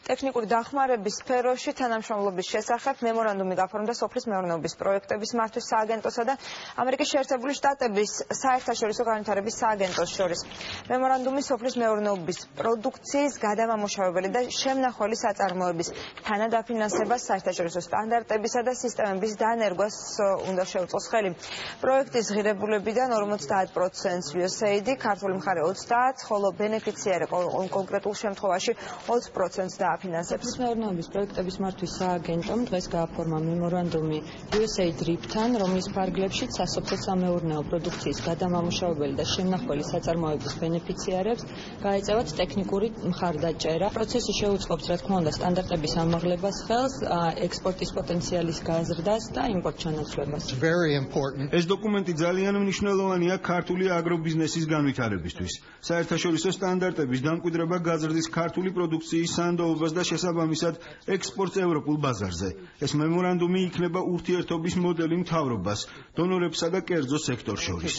ტექნიკური დახმარების სფეროში თანამშრომლობის შესახებ მემორანდუმი გაფორმდა სოფლის მეურნეობის პროექტების მართვის სააგენტოსა და ამერიკის შეერთებული შტატების საერთაშორისო განვითარების სააგენტოს შორის. მემორანდუმი სოფლის მეურნეობის პროდუქციის გადამამუშავებელი და შემნახველი საწარმოების თანადაფინანსებას, საერთაშორისო სტანდარტებისა და სისტემების დანერგვას უნდა შეუწყოს ხელი. პროექტის ღირებულებიდან 50% USAID, ქართული მხარე 30%, ხოლო ბენეფიციარი კონკრეტულ შემთხვევაში 20% დააფინანსებს. მეურნეობის პროექტების მართვის სააგენტომ დღეს გააფორმა მემორანდუმი USAID RIP-თან, რომლის ფარგლებშიც სასოფლო-სამეურნეო პროდუქციის გადამამუშავებელი და შემნახველი საწარმოების ბენეფიციარებს გაეწევათ ტექნიკური მხარდაჭერა. პროცესი შეუწყობს, რა თქმა უნდა, სტანდარტების ამაღლებას ხელს, ექსპორტის პოტენციალის გაზრდას და იმპორტ ჩანაცვლებას. ეს დოკუმენტი ძალიან მნიშვნელოვანია ქართული აგრობიზნესის განვითარებისთვის. საერთაშორისო სტანდარტების დამკვიდრება გაზრდის ქართული პროდუქციის სანდოობას და შესაბამისად ექსპორტს ევროპულ ბაზარზე. ეს მემორანდუმი იქნება ურთიერთობის მოდელი მთავრობას, დონორებსა და კერძო სექტორს შორის.